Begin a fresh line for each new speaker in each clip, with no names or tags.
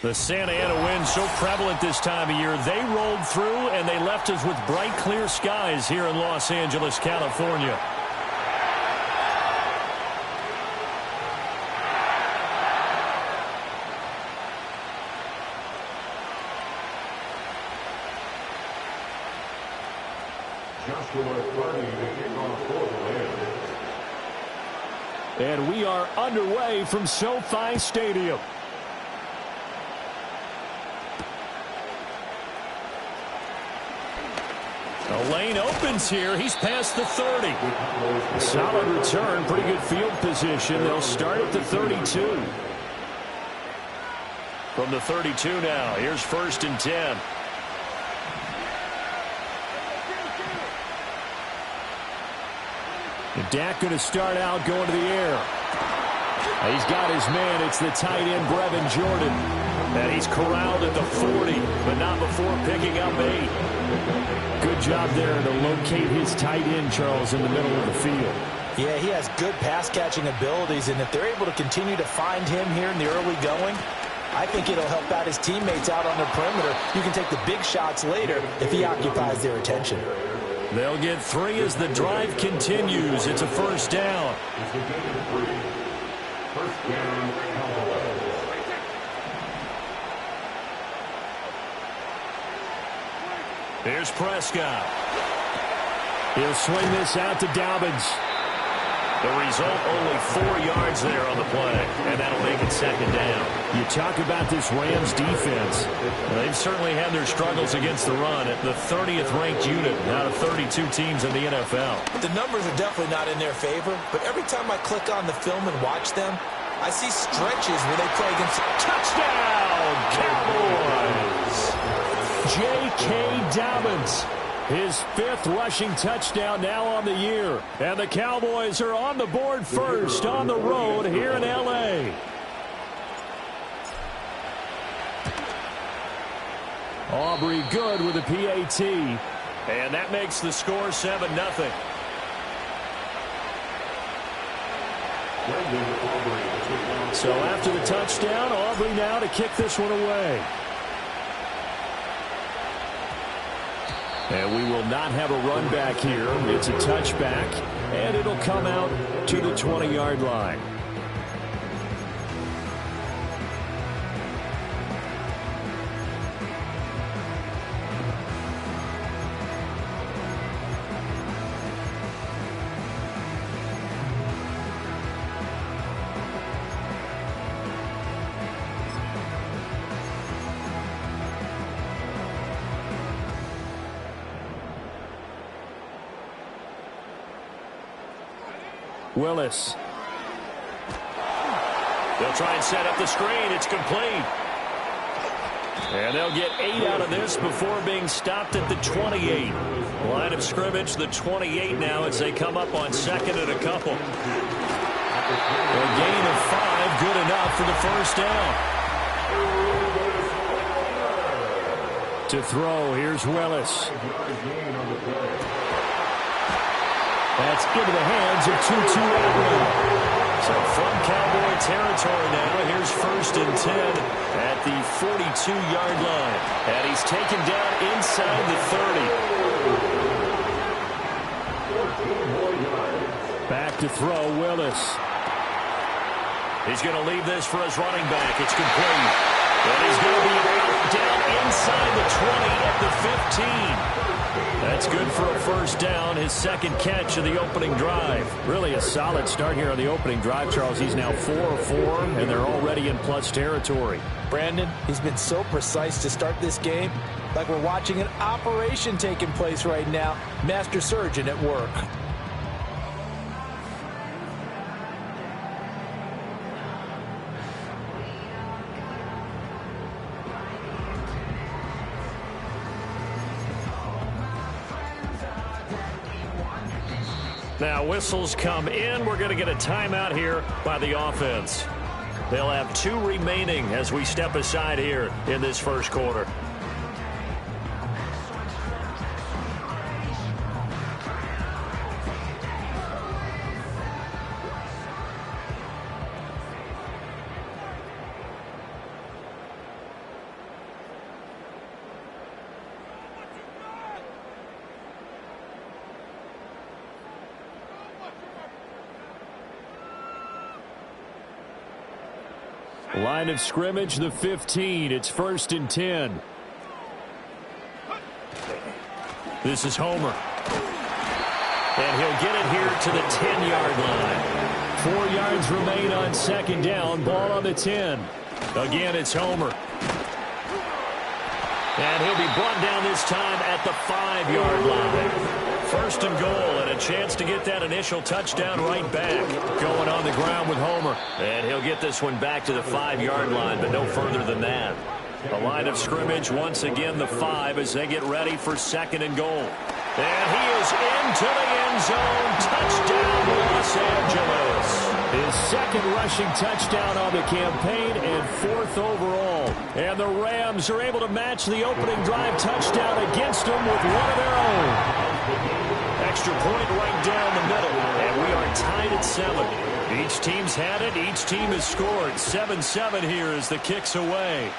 The Santa Ana wind so prevalent this time of year. They rolled through, and they left us with bright, clear skies here in Los Angeles, California. And we are underway from SoFi Stadium. The lane opens here. He's past the 30. Solid return. Pretty good field position. They'll start at the 32. From the 32 now. Here's 1st and 10. And Dak going to start out going to the air. He's got his man. It's the tight end, Brevin Jordan. And he's corralled at the 40, but not before picking up 8. Good job there to locate his tight end, Charles, in the middle of the field.
Yeah, he has good pass-catching abilities, and if they're able to continue to find him here in the early going, I think it'll help out his teammates out on the perimeter. You can take the big shots later if he occupies their attention.
They'll get 3 as the drive continues. It's a 1st down. Here's Prescott. He'll swing this out to Dobbins. The result, only 4 yards there on the play, and that'll make it 2nd down. You talk about this Rams defense. They've certainly had their struggles against the run at the 30th ranked unit out of 32 teams in the NFL.
The numbers are definitely not in their favor, but every time I click on the film and watch them, I see stretches where they play against
touchdown Cowboys. J.K. Dobbins. His 5th rushing touchdown now on the year. And the Cowboys are on the board first on the road here in L.A. Aubrey good with a PAT. And that makes the score 7-0. So after the touchdown, Aubrey now to kick this one away. And we will not have a run back here. It's a touchback, and it'll come out to the 20-yard line. Willis. They'll try and set up the screen. It's complete. And they'll get 8 out of this before being stopped at the 28. Line of scrimmage, the 28 now as they come up on 2nd and a couple. A gain of 5, good enough for the 1st down. To throw, here's Willis. That's into the hands of Tutu Atwell. So from Cowboy territory now, here's 1st and 10 at the 42-yard line. And he's taken down inside the 30. Back to throw, Willis. He's going to leave this for his running back. It's complete. And he's going to be down inside the 20 at the 15. That's good for a 1st down, his 2nd catch of the opening drive. Really a solid start here on the opening drive, Charles. He's now 4 of 4, and they're already in plus territory.
Brandon, he's been so precise to start this game, like we're watching an operation taking place right now. Master surgeon at work.
Now whistles come in. We're going to get a timeout here by the offense. They'll have 2 remaining as we step aside here in this 1st quarter. Line of scrimmage, the 15. It's 1st and 10. This is Homer. And he'll get it here to the 10-yard line. 4 yards remain on 2nd down. Ball on the 10. Again, it's Homer. And he'll be brought down this time at the 5-yard line. 1st and goal, and a chance to get that initial touchdown right back. Going on the ground with Homer. And he'll get this one back to the 5-yard line, but no further than that. A line of scrimmage, once again the 5 as they get ready for 2nd and goal. And he is into the end zone. Touchdown, Los Angeles. His 2nd rushing touchdown on the campaign and 4th overall. And the Rams are able to match the opening drive touchdown against them with one of their own. Extra point right down the middle. And we are tied at 7. Each team's had it. Each team has scored. 7-7 here as the kick's away.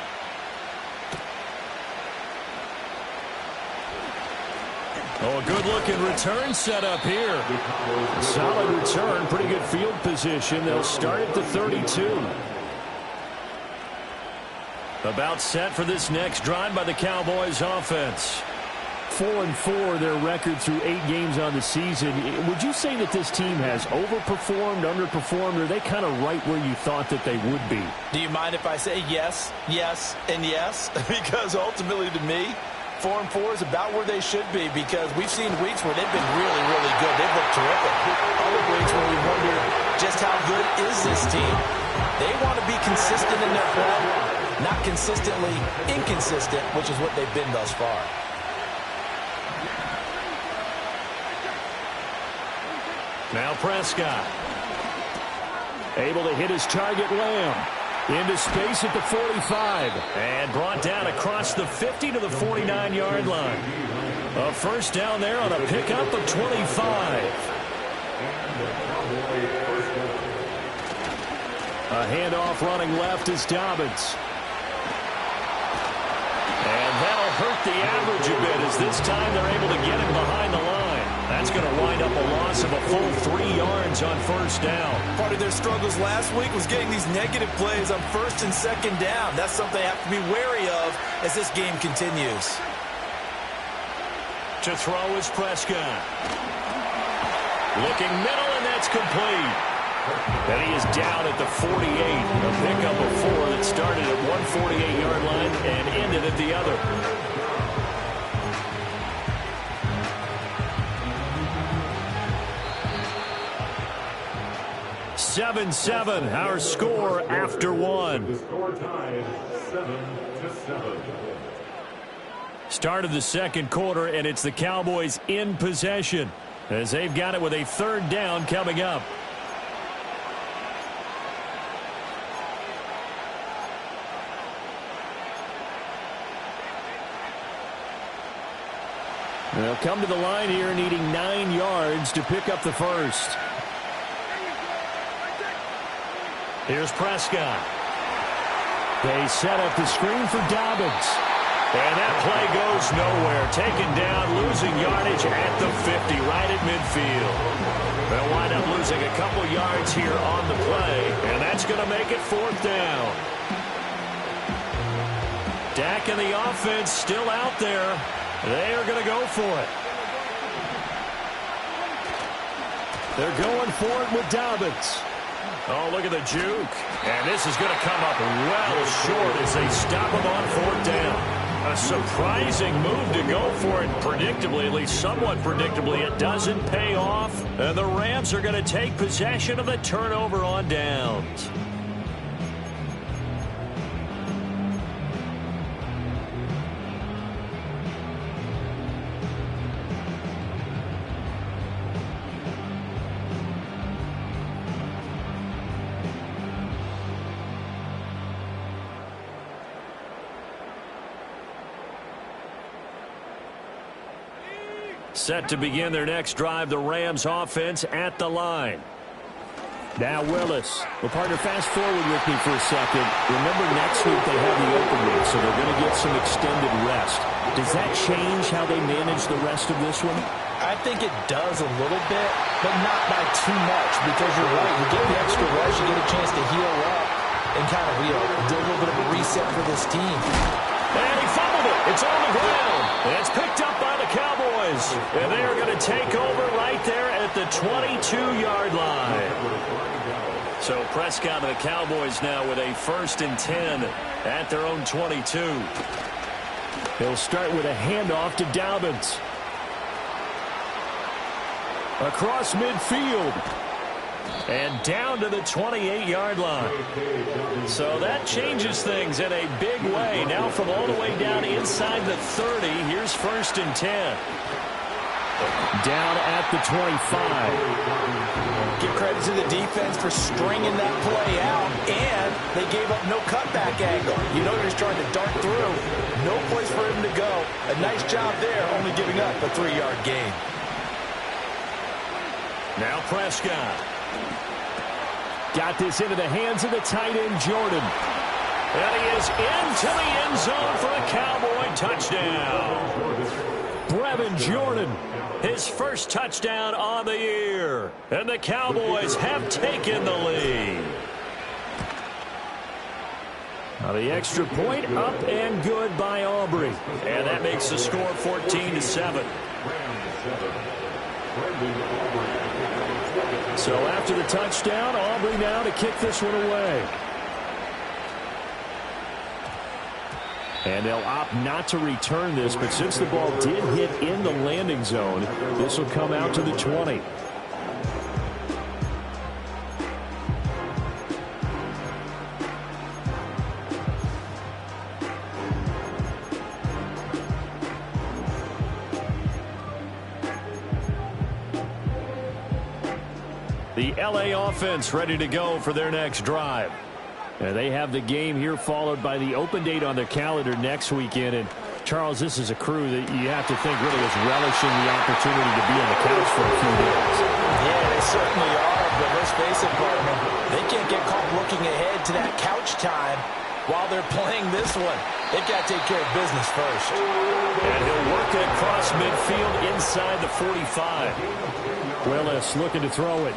Oh, a good-looking return set up here. Solid return, pretty good field position. They'll start at the 32. About set for this next drive by the Cowboys offense. 4-4, their record through 8 games on the season. Would you say that this team has overperformed, underperformed, or are they kind of right where you thought that they would be?
Do you mind if I say yes, yes, and yes? Because ultimately to me, 4-4 is about where they should be, because we've seen weeks where they've been really, really good. They've looked terrific. Other weeks where we wonder just how good is this team. They want to be consistent in their play, not consistently inconsistent, which is what they've been thus far.
Now Prescott. Able to hit his target, Lamb. Into space at the 45. And brought down across the 50 to the 49-yard line. A 1st down there on a pickup of 25. A handoff running left is Dobbins. And that'll hurt the average a bit as this time they're able to get him behind the line. That's going to wind up a loss of a full 3 yards on 1st down.
Part of their struggles last week was getting these negative plays on 1st and 2nd down. That's something they have to be wary of as this game continues.
To throw is Prescott. Looking middle, and that's complete. And he is down at the 48. A pickup of 4 that started at one 48-yard line and ended at the other. 7-7, our score after 1.
The score tied 7-7.
Start of the 2nd quarter, and it's the Cowboys in possession as they've got it with a 3rd down coming up. They'll come to the line here needing 9 yards to pick up the 1st. Here's Prescott. They set up the screen for Dobbins. And that play goes nowhere. Taken down, losing yardage at the 50, right at midfield. They'll wind up losing a couple yards here on the play, and that's going to make it 4th down. Dak and the offense still out there. They are going to go for it. They're going for it with Dobbins. Oh, look at the juke. And this is going to come up well short as they stop him on 4th down. A surprising move to go for it predictably, at least somewhat predictably. It doesn't pay off, and the Rams are going to take possession of the turnover on downs. Set to begin their next drive, the Rams offense at the line. Now Willis. Well, partner, fast forward with me for a second. Remember, next week they have the open week, so they're going to get some extended rest. Does that change how they manage the rest of this one?
I think it does a little bit, but not by too much, because you're right. You get the extra rest, you get a chance to heal up. and kind of, do a little bit of a reset for this team.
And he fumbled it. It's on the ground. And it's picked up by the Cowboys. And they are going to take over right there at the 22-yard line. So Prescott and the Cowboys now with a 1st and 10 at their own 22. He'll start with a handoff to Dobbins. Across midfield. And down to the 28-yard line. So that changes things in a big way. Now from all the way down inside the 30, here's 1st and 10. Down at the 25.
Give credit to the defense for stringing that play out, and they gave up no cutback angle. You know, they're just trying to dart through. No place for him to go. A nice job there, only giving up a 3-yard gain.
Now Prescott. Got this into the hands of the tight end, Jordan. And he is into the end zone for a Cowboy touchdown. Brevin Jordan, his first touchdown on the year. And the Cowboys have taken the lead. Now the extra point up and good by Aubrey. And that makes the score 14-7. So after the touchdown, Aubrey now to kick this one away. And they'll opt not to return this, but since the ball did hit in the landing zone, this will come out to the 20. The LA offense ready to go for their next drive. And they have the game here followed by the open date on their calendar next weekend. And Charles, this is a crew that you have to think really is relishing the opportunity to be on the couch for a few days.
Yeah, they certainly are. But let's face it, partner, they can't get caught looking ahead to that couch time while they're playing this one. They've got to take care of business first.
And he'll work it across midfield inside the 45. Willis looking to throw it.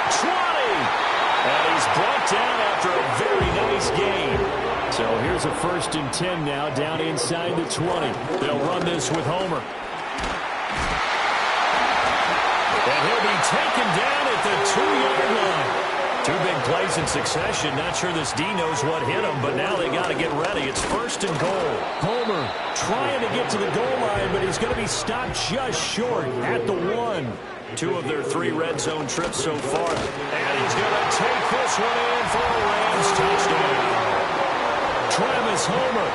20! And he's brought down after a very nice gain. So here's a 1st and 10 now down inside the 20. They'll run this with Homer. And he'll be taken down at the 2-yard line. 2 big plays in succession. Not sure this D knows what hit him, but now they got to get ready. It's 1st and goal. Homer trying to get to the goal line, but he's going to be stopped just short at the 1. 2 of their 3 red zone trips so far. And he's going to take this one in for a Rams touchdown. Travis Homer,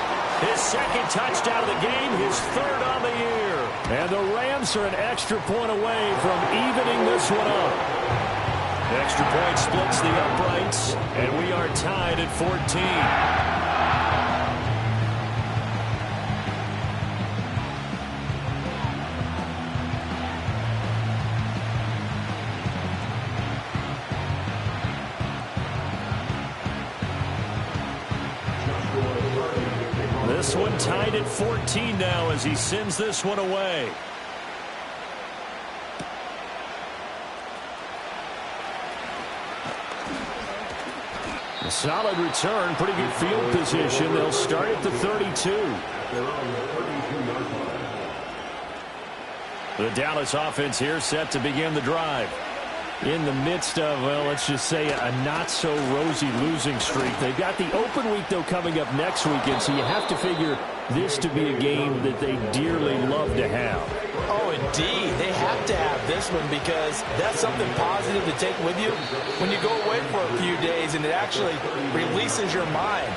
his 2nd touchdown of the game, his 3rd on the year. And the Rams are an extra point away from evening this one up. The extra point splits the uprights, and we are tied at 14. This one tied at 14 now as he sends this one away. A solid return, pretty good field position. They'll start at the 32. The Dallas offense here set to begin the drive. In the midst of, well, let's just say a not-so-rosy losing streak. They've got the open week, though, coming up next weekend, so you have to figure this to be a game that they dearly love to have.
Oh, indeed. They have to have this one because that's something positive to take with you when you go away for a few days, and it actually releases your mind.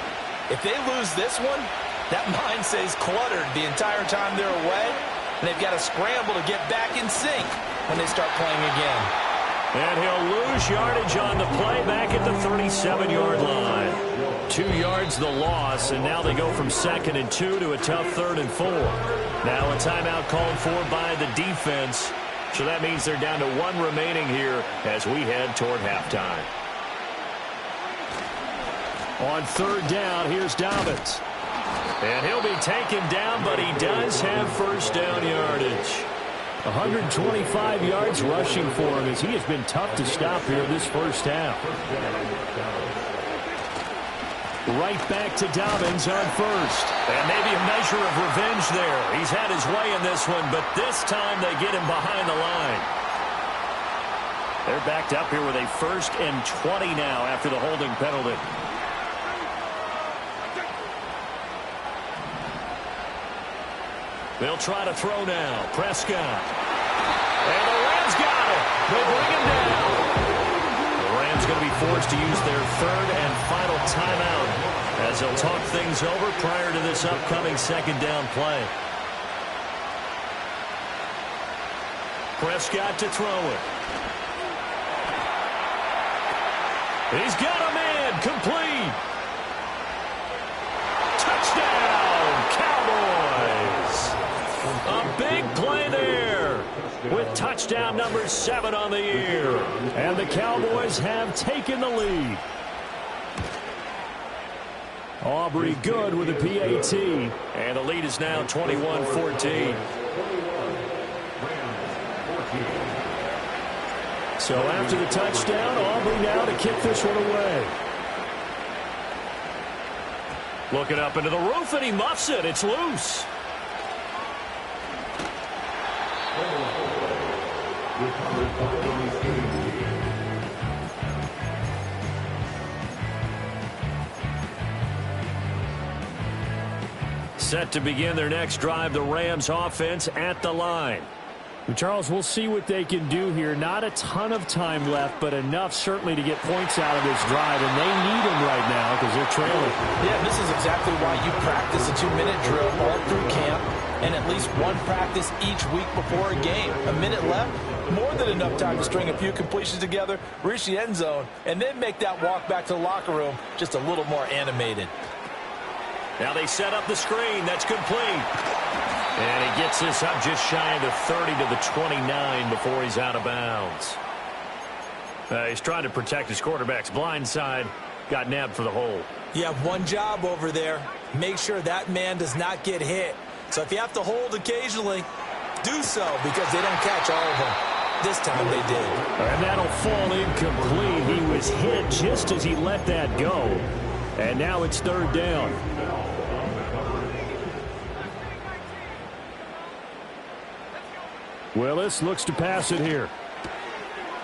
If they lose this one, that mind stays cluttered the entire time they're away, and they've got to scramble to get back in sync when they start playing again.
And he'll lose yardage on the play back at the 37-yard line. 2 yards the loss, and now they go from 2nd and 2 to a tough 3rd and 4. Now a timeout called for by the defense. So that means they're down to 1 remaining here as we head toward halftime. On 3rd down, here's Dobbins. And he'll be taken down, but he does have 1st down yardage. 125 yards rushing for him as he has been tough to stop here this first half. Right back to Dobbins on first. And maybe a measure of revenge there. He's had his way in this one, but this time they get him behind the line. They're backed up here with a 1st and 20 now after the holding penalty. They'll try to throw now. Prescott. And the Rams got it. They bring him down. The Rams going to be forced to use their 3rd and final timeout as they'll talk things over prior to this upcoming 2nd down play. Prescott to throw it. He's got a man. Complete. Touchdown, Cowboys. A big play there with touchdown number 7 on the year. And the Cowboys have taken the lead. Aubrey good with a PAT. And the lead is now 21-14. So after the touchdown, Aubrey now to kick this one away. Looking up into the roof, and he muffs it. It's loose. Set to begin their next drive, the Rams offense at the line.
Charles, we'll see what they can do here. Not a ton of time left, but enough certainly to get points out of this drive, and they need them right now because they're trailing.
Yeah, this is exactly why you practice a 2-minute drill all through camp and at least one practice each week before a game. A minute left, more than enough time to string a few completions together, reach the end zone, and then make that walk back to the locker room just a little more animated.
Now they set up the screen. That's complete. And he gets this up just shy of the 30 to the 29 before he's out of bounds. He's trying to protect his quarterback's blind side. Got nabbed for the hole.
You have one job over there. Make sure that man does not get hit. So if you have to hold occasionally, do so because they don't catch all of them. This time they did.
And that'll fall incomplete. He was hit just as he let that go. And now it's 3rd down. Willis looks to pass it here.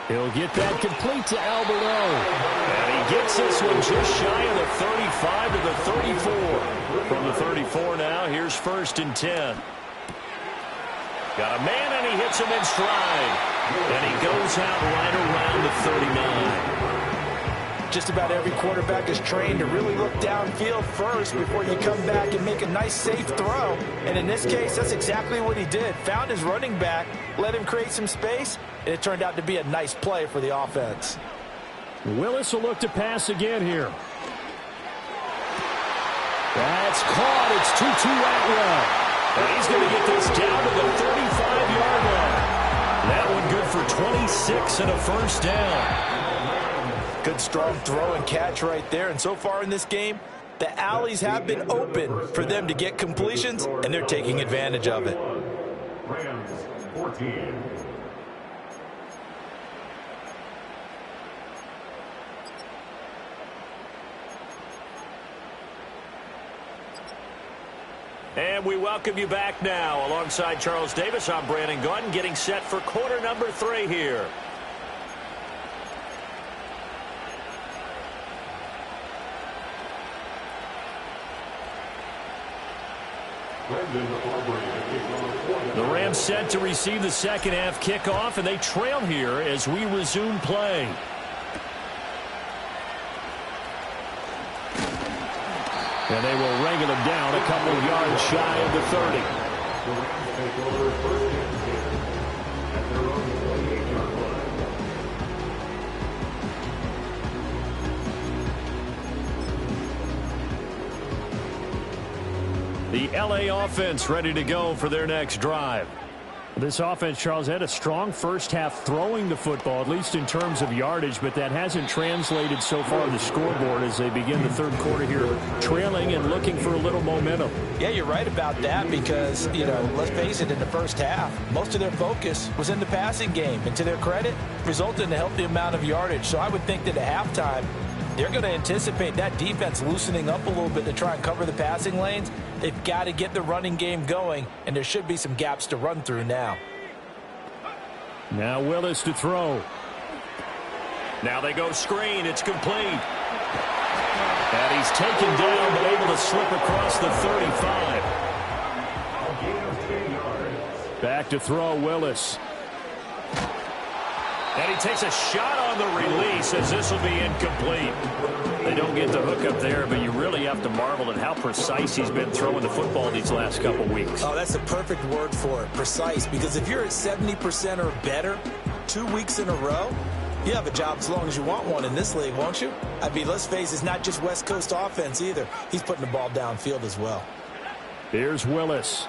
He'll get that complete to Alberto. And he gets this one just shy of the 35 to the 34. From the 34 now, here's 1st and 10. Got a man, and he hits him in stride. And he goes out right around the 39.
Just about every quarterback is trained to really look downfield first before you come back and make a nice, safe throw. And in this case, that's exactly what he did. Found his running back, let him create some space, and it turned out to be a nice play for the offense.
Willis will look to pass again here. That's caught. It's Tutu Atwell.
And he's going to get this down to the 35-yard line. That one good for 26 and a 1st down.
Good strong throw and catch right there. And so far in this game, the alleys have been open for them to get completions, and they're taking advantage of it.
Rams 14.
And we welcome you back now. Alongside Charles Davis, I'm Brandon Gunn, getting set for quarter number 3 here. The Rams set to receive the 2nd half kickoff, and they trail here as we resume play. And they will wrangle him down a couple of yards shy of the 30. The LA offense ready to go for their next drive.
This offense, Charles, had a strong first half throwing the football, at least in terms of yardage, but that hasn't translated so far on the scoreboard as they begin the third quarter here, trailing and looking for a little momentum.
Yeah, you're right about that because, let's face it, in the first half, most of their focus was in the passing game. And to their credit, resulted in a healthy amount of yardage. So I would think that at halftime, they're going to anticipate that defense loosening up a little bit to try and cover the passing lanes. They've got to get the running game going, and there should be some gaps to run through now.
Now Willis to throw.
Now they go screen. It's complete. And he's taken down, but able to slip across the 35.
Back to throw, Willis.
And he takes a shot on the release as this will be incomplete. They don't get the hook up there, but you really have to marvel at how precise he's been throwing the football these last couple weeks.
Oh, that's the perfect word for it, precise. Because if you're at 70% or better 2 weeks in a row, you have a job as long as you want one in this league, won't you? I mean, let's face it, it's not just West Coast offense either. He's putting the ball downfield as well.
Here's Willis.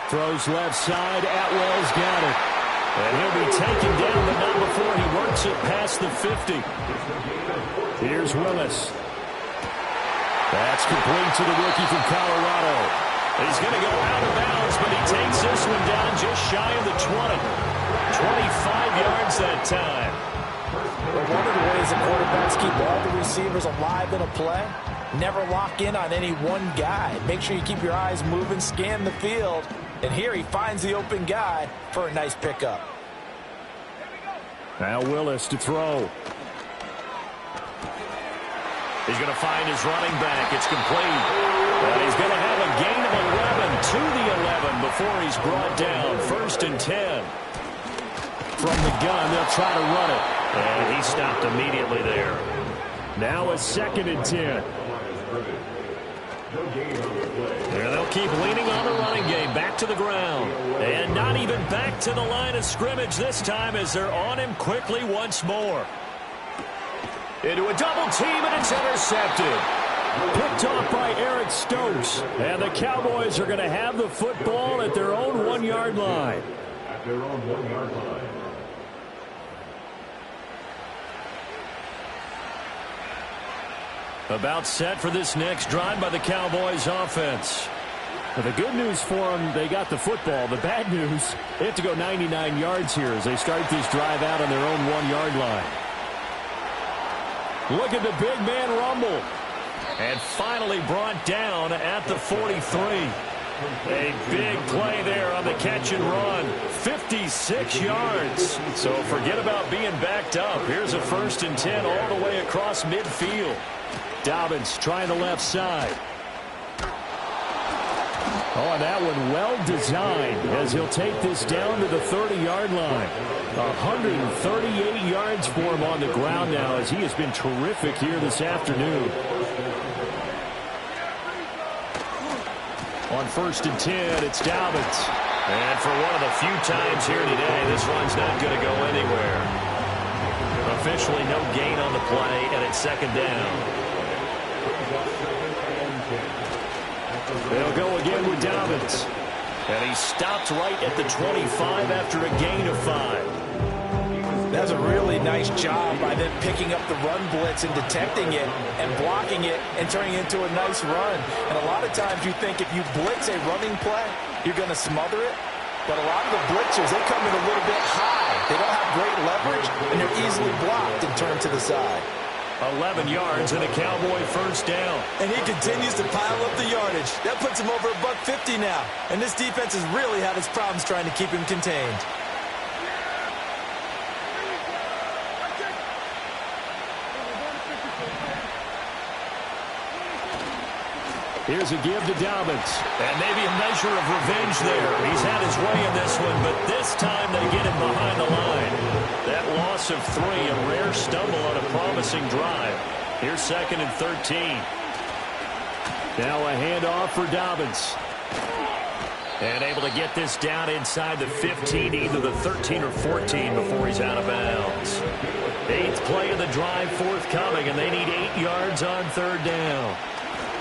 Throws left side. Atwell's got it. And he'll be taken down, but not before he works it past the 50. Here's Willis. That's complete to the rookie from Colorado. He's going to go out of bounds, but he takes this one down just shy of the 20. 25 yards that time.
But one of the ways the quarterbacks keep all the receivers alive in a play, never lock in on any one guy. Make sure you keep your eyes moving, scan the field. And here he finds the open guy for a nice pickup.
Now Willis to throw.
He's going to find his running back. It's complete. And he's going to have a gain of 11 to the 11 before he's brought down. 1st and 10.
From the gun, they'll try to run it.
And he stopped immediately there.
Now a 2nd and 10.
There they'll keep leaning on the running game. Back to the ground. And not even back to the line of scrimmage this time as they're on him quickly once more. Into a double team, and it's intercepted.
Picked off by Eric Stokes. And the Cowboys are going to have the football at their own 1-yard line.
At their own 1-yard line.
About set for this next drive by the Cowboys offense.
Well, the good news for them, they got the football. The bad news, they have to go 99 yards here as they start this drive out on their own 1-yard line. Look at the big man rumble.
And finally brought down at the 43. A big play there on the catch and run. 56 yards. So forget about being backed up. Here's a 1st and 10 all the way across midfield.
Dobbins trying the left side. Oh, and that one well designed as he'll take this down to the 30-yard line. 138 yards for him on the ground now as he has been terrific here this afternoon. On 1st and 10, it's Dobbins.
And for one of the few times here today, this one's not going to go anywhere. Officially no gain on the play, and it's 2nd down.
They'll go again with Dobbins.
And he stopped right at the 25 after a gain of 5.
That's a really nice job by them picking up the run blitz and detecting it and blocking it and turning it into a nice run. And a lot of times you think if you blitz a running play, you're going to smother it. But a lot of the blitzers, they come in a little bit high. They don't have great leverage, and they're easily blocked and turned to the side.
11 yards and a Cowboy 1st down.
And he continues to pile up the yardage. That puts him over $150 now. And this defense has really had its problems trying to keep him contained.
Here's a give to Dobbins.
And maybe a measure of revenge there. He's had his way in this one, but this time they get him behind the line. That loss of 3, a rare stumble on a promising drive. Here's 2nd and 13.
Now a handoff for Dobbins.
And able to get this down inside the 15, either the 13 or 14 before he's out of bounds. 8th play of the drive forthcoming, and they need 8 yards on 3rd down.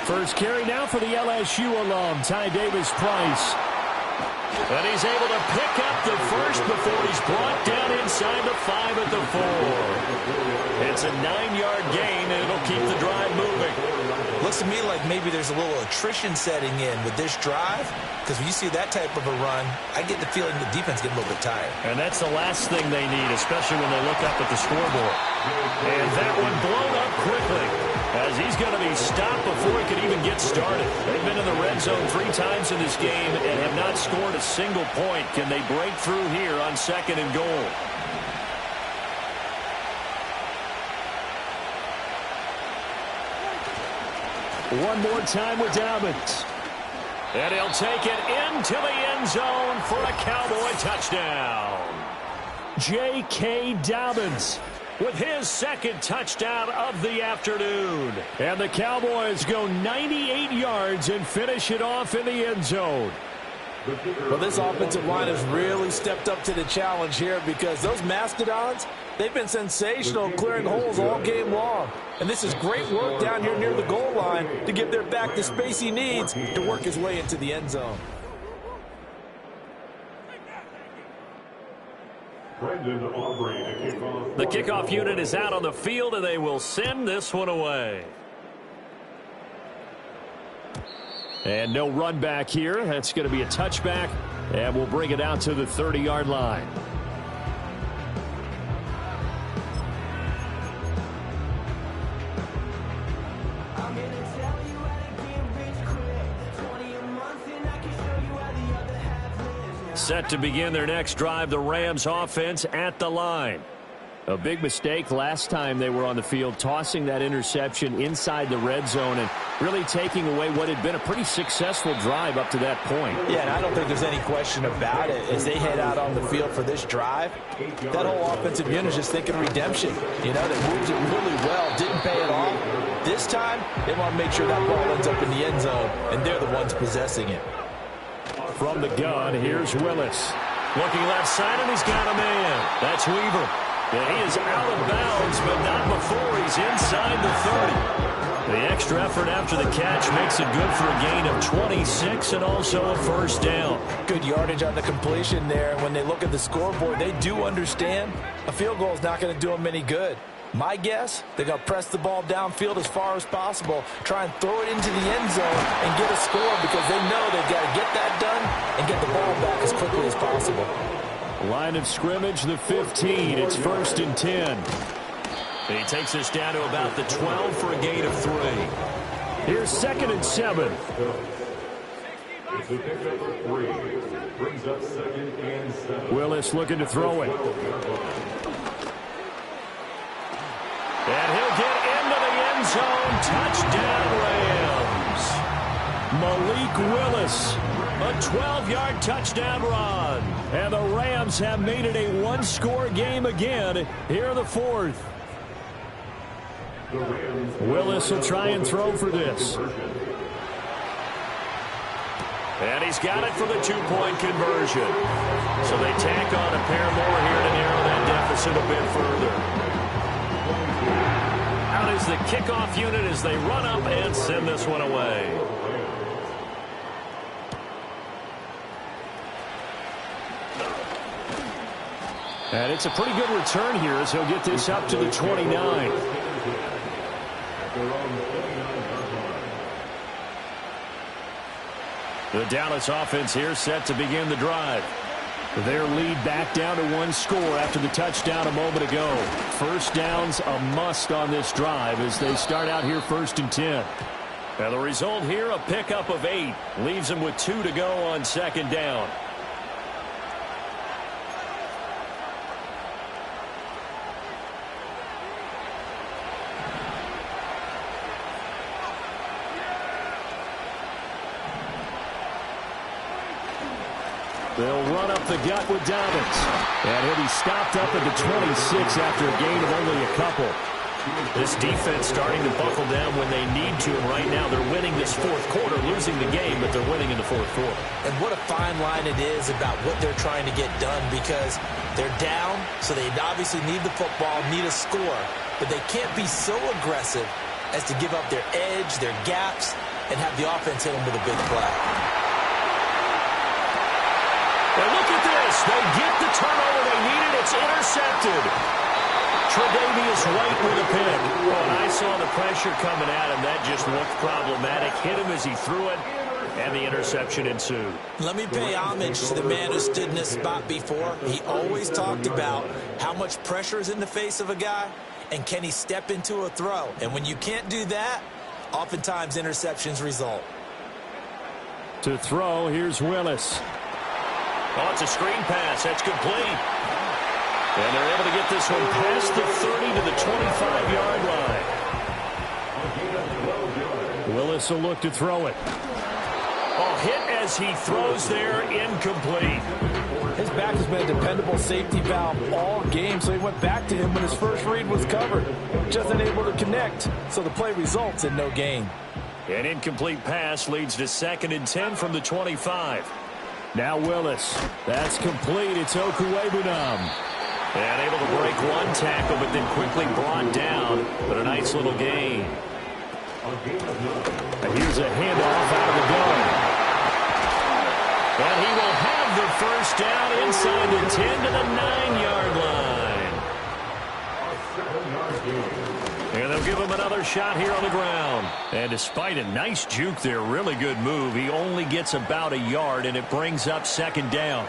First carry now for the LSU alum, Ty Davis-Price.
And he's able to pick up the first before he's brought down inside the 5 at the 4. It's a 9-yard gain, and it'll keep the drive moving.
Looks to me like maybe there's a little attrition setting in with this drive, because when you see that type of a run, I get the feeling the defense get a little bit tired.
And that's the last thing they need, especially when they look up at the scoreboard. And that one blown up quickly, as he's going to be stopped before he could even get started. They've been in the red zone 3 times in this game and have not scored a single point. Can they break through here on 2nd and goal?
One more time with Dobbins.
And he'll take it into the end zone for a Cowboy touchdown.
J.K. Dobbins
With his 2nd touchdown of the afternoon.
And the Cowboys go 98 yards and finish it off in the end zone.
Well, this offensive line has really stepped up to the challenge here, because those Mastodons, they've been sensational clearing holes all game long. And this is great work down here near the goal line to give their back the space he needs to work his way into the end zone.
The kickoff unit is out on the field, and they will send this one away.
And no run back here. That's going to be a touchback, and we'll bring it out to the 30-yard line.
Set to begin their next drive, the Rams offense at the line.
A big mistake last time they were on the field, tossing that interception inside the red zone and really taking away what had been a pretty successful drive up to that point.
Yeah, and I don't think there's any question about it. As they head out on the field for this drive, that whole offensive unit is just thinking redemption. You know, they moved it really well, didn't pay it off. This time, they want to make sure that ball ends up in the end zone, and they're the ones possessing it.
From the gun, here's Willis.
Looking left side, and he's got a man. That's Weaver. And he is out of bounds, but not before he's inside the 30. The extra effort after the catch makes it good for a gain of 26 and also a first down.
Good yardage on the completion there. And when they look at the scoreboard, they do understand a field goal is not going to do them any good. My guess, they're going to press the ball downfield as far as possible, try and throw it into the end zone and get a score, because they know they've got to get that done and get the ball back as quickly as possible.
Line of scrimmage, the 15. It's 1st and 10.
He takes us down to about the 12 for a gain of 3.
Here's 2nd and 7. Willis looking to throw it.
And he'll get into the end zone. Touchdown, Rams.
Malik Willis.
A 12-yard touchdown run.
And the Rams have made it a one-score game again here in the 4th. Willis will try and throw for this.
And he's got it for the 2-point conversion. So they tack on a pair more here to narrow that deficit a bit further. Out is the kickoff unit as they run up and send this one away.
And it's a pretty good return here as he'll get this up to the 29.
The Dallas offense here set to begin the drive.
Their lead back down to 1 score after the touchdown a moment ago. First down's a must on this drive as they start out here 1st and 10.
And the result here, a pickup of 8. Leaves them with 2 to go on 2nd down.
They'll run up the gut with Dobbins. And he'll be stopped up at the 26 after a gain of only a couple.
This defense starting to buckle down when they need to, and right now they're winning this 4th quarter, losing the game, but they're winning in the 4th quarter.
And what a fine line it is about what they're trying to get done, because they're down, so they obviously need the football, need a score, but they can't be so aggressive as to give up their edge, their gaps, and have the offense hit them with a big play.
They get the turnover they needed. It's intercepted. Tre'Davious White with a pick. Well, and I saw the pressure coming at him. That just looked problematic. Hit him as he threw it, and the interception ensued.
Let me pay homage to the man who stood in this spot before. He always talked about how much pressure is in the face of a guy, and can he step into a throw. And when you can't do that, oftentimes interceptions result.
To throw, here's Willis.
Oh, it's a screen pass. That's complete. And they're able to get this one past the 30 to the 25-yard line.
Willis will look to throw it.
Oh, hit as he throws there, incomplete.
His back has been a dependable safety valve all game, so he went back to him when his first read was covered. Just unable to connect, so the play results in no gain.
An incomplete pass leads to 2nd and 10 from the 25.
Now Willis. That's complete. It's Okuwebunam.
And able to break one tackle, but then quickly brought down. But a nice little gain.
And here's a handoff out of the gun.
And he will have the first down inside the 10 to the 9-yard line. And they'll give him another shot here on the ground. And despite a nice juke there, really good move, he only gets about a yard, and it brings up 2nd down.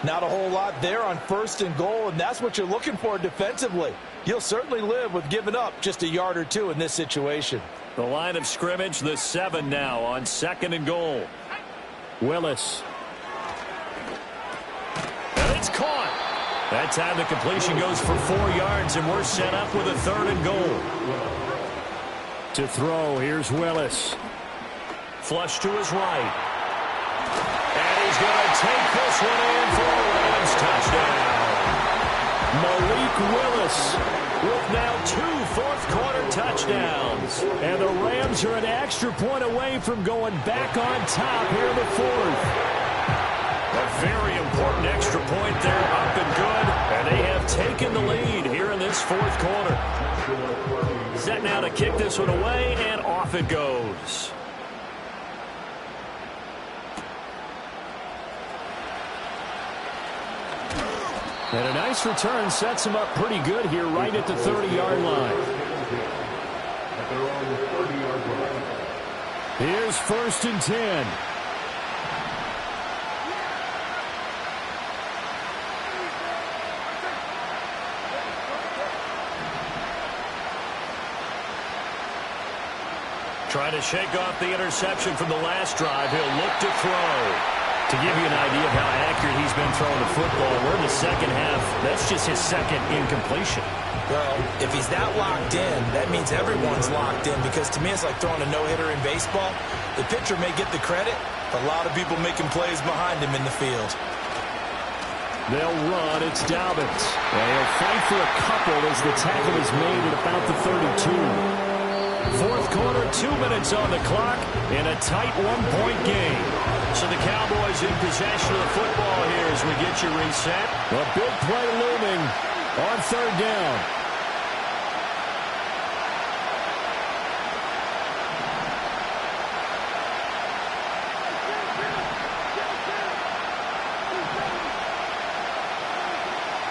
Not a whole lot there on 1st and goal, and that's what you're looking for defensively. You'll certainly live with giving up just a yard or two in this situation.
The line of scrimmage, the 7 now on 2nd and goal.
Willis.
And it's caught. That time the completion goes for 4 yards, and we're set up with a 3rd and goal.
To throw, here's Willis.
Flush to his right. And he's going to take this one in for a Rams touchdown.
Malik Willis
with now 2 fourth-quarter touchdowns.
And the Rams are an extra point away from going back on top here in the 4th.
A very important extra point there, up and good. And they have taken the lead here in this 4th quarter. Set now to kick this one away, and off it goes.
And a nice return sets him up pretty good here right at the 30-yard line. Here's 1st and 10.
Trying to shake off the interception from the last drive. He'll look to throw. To give you an idea of how accurate he's been throwing the football, we're in the 2nd half. That's just his 2nd incompletion.
Well, if he's that locked in, that means everyone's locked in, because to me it's like throwing a no-hitter in baseball. The pitcher may get the credit, but a lot of people making plays behind him in the field.
They'll run. It's Dobbins. And he'll fight for a couple as the tackle is made at about the 32.
4th quarter, 2 minutes on the clock, in a tight 1-point game. So the Cowboys in possession of the football here as we get you reset.
A big play looming on 3rd down.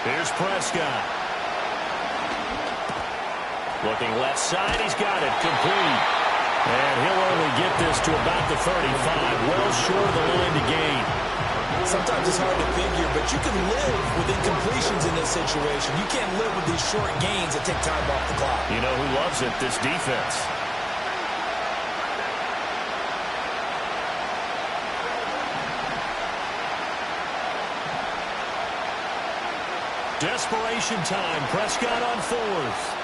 Here's Prescott. Looking left side, he's got it, complete. And he'll only get this to about the 35, well short of the line to gain.
Sometimes it's hard to figure, but you can live with incompletions in this situation. You can't live with these short gains that take time off the clock.
You know who loves it? This defense. Desperation time. Prescott on 4th.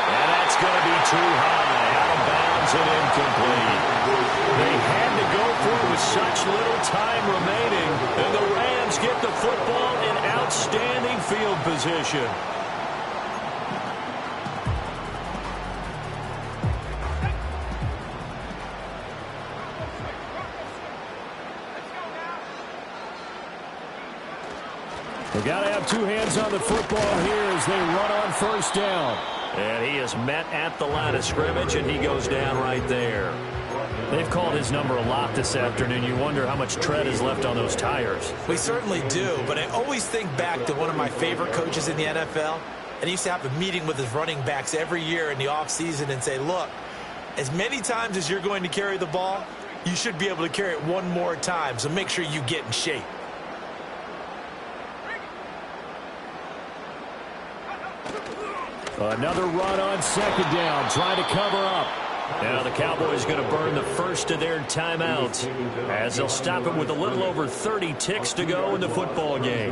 And that's going to be too high. Out of bounds and incomplete. They had to go for it with such little time remaining. And the Rams get the football in outstanding field position.
They got to have 2 hands on the football here as they run on 1st down.
And he is met at the line of scrimmage, and he goes down right there. They've called his number a lot this afternoon. You wonder how much tread is left on those tires.
We certainly do, but I always think back to one of my favorite coaches in the NFL, and he used to have a meeting with his running backs every year in the offseason and say, look, as many times as you're going to carry the ball, you should be able to carry it one more time, so make sure you get in shape.
Another run on second down, trying to cover up.
Now the Cowboys going to burn the first of their timeouts as they'll stop it with a little over 30 ticks to go in the football game.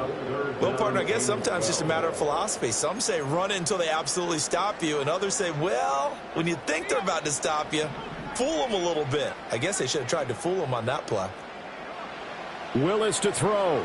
Well, partner, I guess sometimes it's just a matter of philosophy. Some say run it until they absolutely stop you, and others say, well, when you think they're about to stop you, fool them a little bit. I guess they should have tried to fool them on that play.
Willis to throw.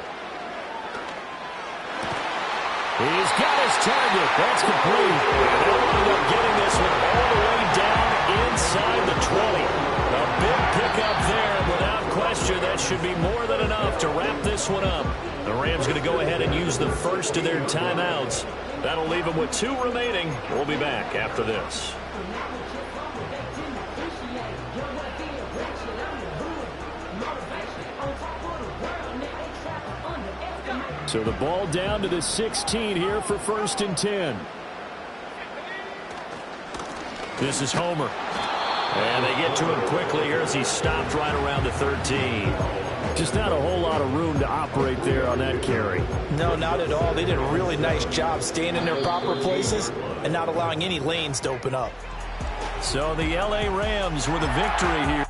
He's got his target. That's complete.
They'll wind up getting this one all the way down inside the 20. A big pickup there. Without question, that should be more than enough to wrap this one up. The Rams going to go ahead and use the first of their timeouts. That'll leave them with 2 remaining. We'll be back after this.
So the ball down to the 16 here for 1st and 10.
This is Homer. And they get to him quickly here as he stopped right around the 13.
Just not a whole lot of room to operate there on that carry.
No, not at all. They did a really nice job staying in their proper places and not allowing any lanes to open up.
So the L.A. Rams with a victory here.